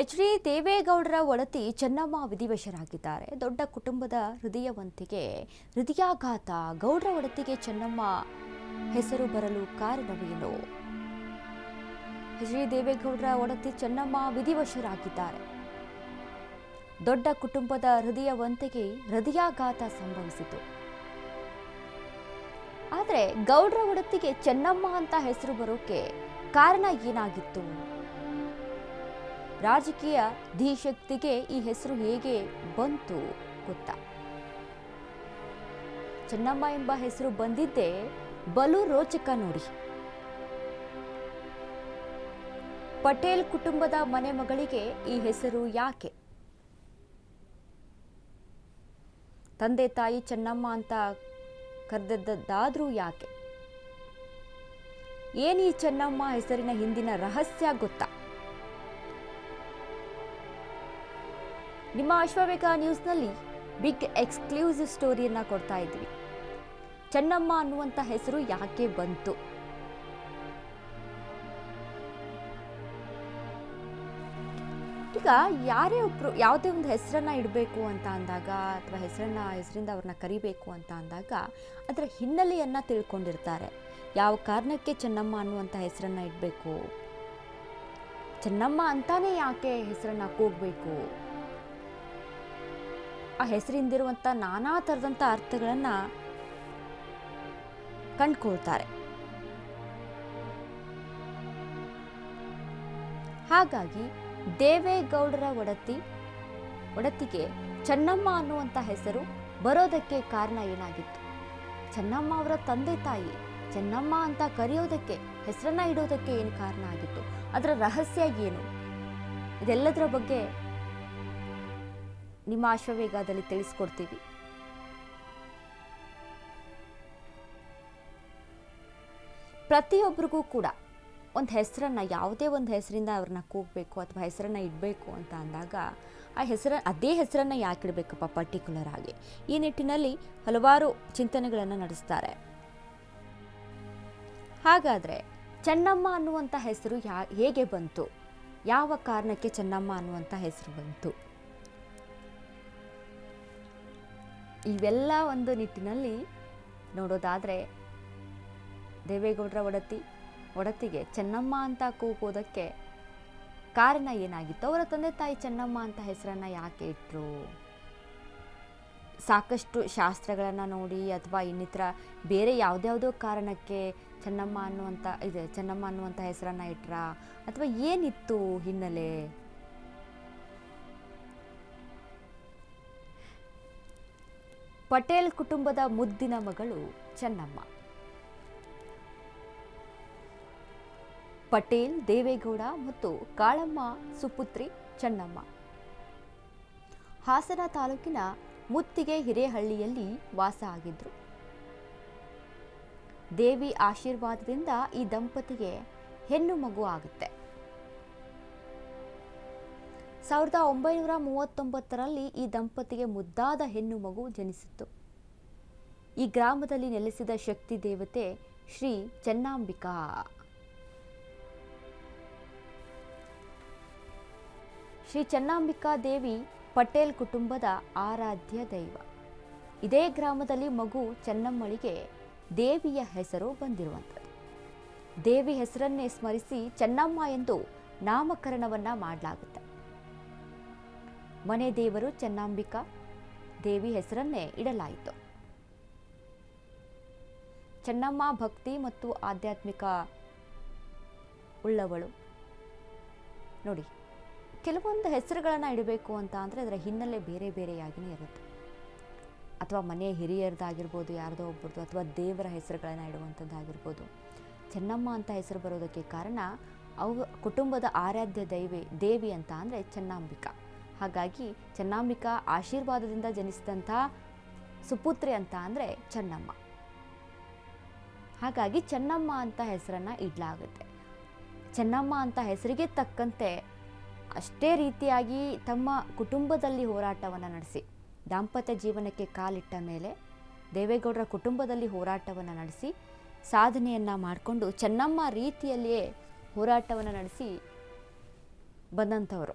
H D. ದೇವೇಗೌಡರ ಒಡತಿ ಚೆನ್ನಮ್ಮ ವಿಧಿವಶರಾಗಿದ್ದಾರೆ. ದೊಡ್ಡ ಕುಟುಂಬದ ಹೃದಯವಂತಿಕೆ, ಹೃದಯಾಘಾತ. ಗೌಡ್ರ ಒಡತಿಗೆ ಚೆನ್ನಮ್ಮ ಹೆಸರು ಬರಲು ಕಾರಣವೇನು? ಎಚ್.ಡಿ. ದೇವೇಗೌಡರ ಒಡತಿ ಚೆನ್ನಮ್ಮ ವಿಧಿವಶರಾಗಿದ್ದಾರೆ. ದೊಡ್ಡ ಕುಟುಂಬದ ಹೃದಯವಂತಿಕೆ, ಹೃದಯಾಘಾತ ಸಂಭವಿಸಿತು. ಆದರೆ ಗೌಡ್ರ ಒಡತಿಗೆ ಚೆನ್ನಮ್ಮ ಅಂತ ಹೆಸರು ಬರೋಕೆ ಕಾರಣ ಏನಾಗಿತ್ತು? ರಾಜಕೀಯ ಧೀಶಕ್ತಿಗೆ ಈ ಹೆಸರು ಹೇಗೆ ಬಂತು ಗೊತ್ತಾ? ಚೆನ್ನಮ್ಮ ಎಂಬ ಹೆಸರು ಬಂದಿದ್ದೇ ಬಲು ರೋಚಕ ನೋಡಿ. ಪಟೇಲ್ ಕುಟುಂಬದ ಮನೆ ಮಗಳಿಗೆ ಈ ಹೆಸರು ಯಾಕೆ? ತಂದೆ ತಾಯಿ ಚೆನ್ನಮ್ಮ ಅಂತ ಕರೆದದ್ದಾದ್ರೂ ಯಾಕೆ? ಏನೀ ಚೆನ್ನಮ್ಮ ಹೆಸರಿನ ಹಿಂದಿನ ರಹಸ್ಯ ಗೊತ್ತಾ? ನಿಮ್ಮ ಅಶ್ವವೇಗ ನ್ಯೂಸ್ನಲ್ಲಿ ಬಿಗ್ ಎಕ್ಸ್ಕ್ಲೂಸಿವ್ ಸ್ಟೋರಿಯನ್ನ ಕೊಡ್ತಾ ಇದ್ವಿ. ಚೆನ್ನಮ್ಮ ಅನ್ನುವಂಥ ಹೆಸರು ಯಾಕೆ ಬಂತು? ಈಗ ಯಾರೇ ಒಬ್ರು ಯಾವುದೇ ಒಂದು ಹೆಸರನ್ನ ಇಡಬೇಕು ಅಂತ ಅಂದಾಗ ಅಥವಾ ಹೆಸರಿಂದ ಅವ್ರನ್ನ ಕರಿಬೇಕು ಅಂತ ಅಂದಾಗ ಅದರ ಹಿನ್ನೆಲೆಯನ್ನ ತಿಳ್ಕೊಂಡಿರ್ತಾರೆ. ಯಾವ ಕಾರಣಕ್ಕೆ ಚೆನ್ನಮ್ಮ ಅನ್ನುವಂಥ ಹೆಸರನ್ನ ಇಡಬೇಕು, ಚೆನ್ನಮ್ಮ ಅಂತಾನೆ ಯಾಕೆ ಹೆಸರನ್ನ ಕೂಗಬೇಕು, ಆ ಹೆಸರಿಂದಿರುವಂಥ ನಾನಾ ಥರದಂಥ ಅರ್ಥಗಳನ್ನ ಕಂಡುಕೊಳ್ತಾರೆ. ಹಾಗಾಗಿ ದೇವೇಗೌಡರ ಒಡತಿಗೆ ಚೆನ್ನಮ್ಮ ಅನ್ನುವಂಥ ಹೆಸರು ಬರೋದಕ್ಕೆ ಕಾರಣ ಏನಾಗಿತ್ತು? ಚೆನ್ನಮ್ಮ ಅವರ ತಂದೆ ತಾಯಿ ಚೆನ್ನಮ್ಮ ಅಂತ ಕರೆಯೋದಕ್ಕೆ, ಹೆಸರನ್ನ ಇಡೋದಕ್ಕೆ ಏನು ಕಾರಣ ಆಗಿತ್ತು? ಅದರ ರಹಸ್ಯ ಏನು? ಇದೆಲ್ಲದರ ಬಗ್ಗೆ ನಿಮ್ಮ ಅಶ್ವವೇಗದಲ್ಲಿ ತಿಳಿಸ್ಕೊಡ್ತೀವಿ. ಪ್ರತಿಯೊಬ್ಬರಿಗೂ ಕೂಡ ಒಂದು ಹೆಸರನ್ನ, ಯಾವುದೇ ಒಂದು ಹೆಸರಿಂದ ಅವ್ರನ್ನ ಕೂಗಬೇಕು ಅಥವಾ ಹೆಸರನ್ನ ಇಡಬೇಕು ಅಂತ ಅಂದಾಗ ಅದೇ ಹೆಸರನ್ನ ಯಾಕೆ ಇಡಬೇಕಪ್ಪ ಪರ್ಟಿಕ್ಯುಲರ್ ಆಗಿ? ಈ ನಿಟ್ಟಿನಲ್ಲಿ ಹಲವಾರು ಚಿಂತನೆಗಳನ್ನು ನಡೆಸ್ತಾರೆ. ಹಾಗಾದ್ರೆ ಚೆನ್ನಮ್ಮ ಅನ್ನುವಂಥ ಹೆಸರು ಹೇಗೆ ಬಂತು? ಯಾವ ಕಾರಣಕ್ಕೆ ಚೆನ್ನಮ್ಮ ಅನ್ನುವಂಥ ಹೆಸರು ಬಂತು? ಇವೆಲ್ಲ ಒಂದು ನಿಟ್ಟಿನಲ್ಲಿ ನೋಡೋದಾದ್ರೆ ದೇವೇಗೌಡರ ಒಡತಿಗೆ ಚೆನ್ನಮ್ಮ ಅಂತ ಕೂಗೋದಕ್ಕೆ ಕಾರಣ ಏನಾಗಿತ್ತು? ಅವರ ತಂದೆ ತಾಯಿ ಚೆನ್ನಮ್ಮ ಅಂತ ಹೆಸರನ್ನ ಯಾಕೆ ಇಟ್ರು? ಸಾಕಷ್ಟು ಶಾಸ್ತ್ರಗಳನ್ನು ನೋಡಿ ಅಥವಾ ಇನ್ನಿತರ ಬೇರೆ ಯಾವುದ್ಯಾವುದೋ ಕಾರಣಕ್ಕೆ ಚೆನ್ನಮ್ಮ ಅನ್ನುವಂಥ ಹೆಸರನ್ನ ಇಟ್ರ ಅಥವಾ ಏನಿತ್ತು ಹಿನ್ನೆಲೆ? ಪಟೇಲ್ ಕುಟುಂಬದ ಮುದ್ದಿನ ಮಗಳು ಚೆನ್ನಮ್ಮ. ಪಟೇಲ್, ದೇವೇಗೌಡ ಮತ್ತು ಕಾಳಮ್ಮ ಸುಪುತ್ರಿ ಚೆನ್ನಮ್ಮ ಹಾಸನ ತಾಲೂಕಿನ ಮುತ್ತಿಗೆ ಹಿರೇಹಳ್ಳಿಯಲ್ಲಿ ವಾಸ ಆಗಿದ್ರು. ದೇವಿ ಆಶೀರ್ವಾದದಿಂದ ಈ ದಂಪತಿಗೆ ಹೆಣ್ಣು ಮಗು ಆಗುತ್ತೆ. 1939ರಲ್ಲಿ ಈ ದಂಪತಿಗೆ ಮುದ್ದಾದ ಹೆಣ್ಣು ಮಗು ಜನಿಸಿತ್ತು. ಈ ಗ್ರಾಮದಲ್ಲಿ ನೆಲೆಸಿದ ಶಕ್ತಿ ದೇವತೆ ಶ್ರೀ ಚೆನ್ನಂಬಿಕಾ. ಶ್ರೀ ಚೆನ್ನಂಬಿಕಾ ದೇವಿ ಪಟೇಲ್ ಕುಟುಂಬದ ಆರಾಧ್ಯ ದೈವ. ಇದೇ ಗ್ರಾಮದಲ್ಲಿ ಮಗು ಚೆನ್ನಮ್ಮಳಿಗೆ ದೇವಿಯ ಹೆಸರು ಬಂದಿರುವಂಥದ್ದು. ದೇವಿ ಹೆಸರನ್ನೇ ಸ್ಮರಿಸಿ ಚೆನ್ನಮ್ಮ ಎಂದು ನಾಮಕರಣವನ್ನ ಮಾಡಲಾಗುತ್ತೆ. ಮನೆ ದೇವರು ಚೆನ್ನಂಬಿಕಾ ದೇವಿ ಹೆಸರನ್ನೇ ಇಡಲಾಯಿತು. ಚೆನ್ನಮ್ಮ ಭಕ್ತಿ ಮತ್ತು ಆಧ್ಯಾತ್ಮಿಕ ಉಳ್ಳವಳು. ನೋಡಿ, ಕೆಲವೊಂದು ಹೆಸರುಗಳನ್ನು ಇಡಬೇಕು ಅಂತ ಅಂದರೆ ಅದರ ಹಿನ್ನೆಲೆ ಬೇರೆ ಬೇರೆಯಾಗಿಯೇ ಇರುತ್ತೆ. ಅಥವಾ ಮನೆಯ ಹಿರಿಯರದಾಗಿರ್ಬೋದು, ಯಾರ್ದೋ ಒಬ್ಬರದು, ಅಥವಾ ದೇವರ ಹೆಸರುಗಳನ್ನು ಇಡುವಂಥದ್ದಾಗಿರ್ಬೋದು. ಚೆನ್ನಮ್ಮ ಅಂತ ಹೆಸರು ಬರೋದಕ್ಕೆ ಕಾರಣ ಕುಟುಂಬದ ಆರಾಧ್ಯ ದೇವಿ ಅಂತ ಅಂದರೆ ಚೆನ್ನಂಬಿಕಾ. ಹಾಗಾಗಿ ಚೆನ್ನಂಬಿಕಾ ಆಶೀರ್ವಾದದಿಂದ ಜನಿಸಿದಂಥ ಸುಪುತ್ರಿ ಅಂತ ಅಂದರೆ ಚೆನ್ನಮ್ಮ. ಹಾಗಾಗಿ ಚೆನ್ನಮ್ಮ ಅಂತ ಹೆಸರನ್ನು ಇಡಲಾಗುತ್ತೆ. ಚೆನ್ನಮ್ಮ ಅಂತ ಹೆಸರಿಗೆ ತಕ್ಕಂತೆ ಅಷ್ಟೇ ರೀತಿಯಾಗಿ ತಮ್ಮ ಕುಟುಂಬದಲ್ಲಿ ಹೋರಾಟವನ್ನು ನಡೆಸಿ ದಾಂಪತ್ಯ ಜೀವನಕ್ಕೆ ಕಾಲಿಟ್ಟ ಮೇಲೆ ದೇವೇಗೌಡರ ಕುಟುಂಬದಲ್ಲಿ ಹೋರಾಟವನ್ನು ನಡೆಸಿ ಸಾಧನೆಯನ್ನು ಮಾಡಿಕೊಂಡು ಚೆನ್ನಮ್ಮ ರೀತಿಯಲ್ಲಿಯೇ ಹೋರಾಟವನ್ನು ನಡೆಸಿ ಬಂದಂಥವರು.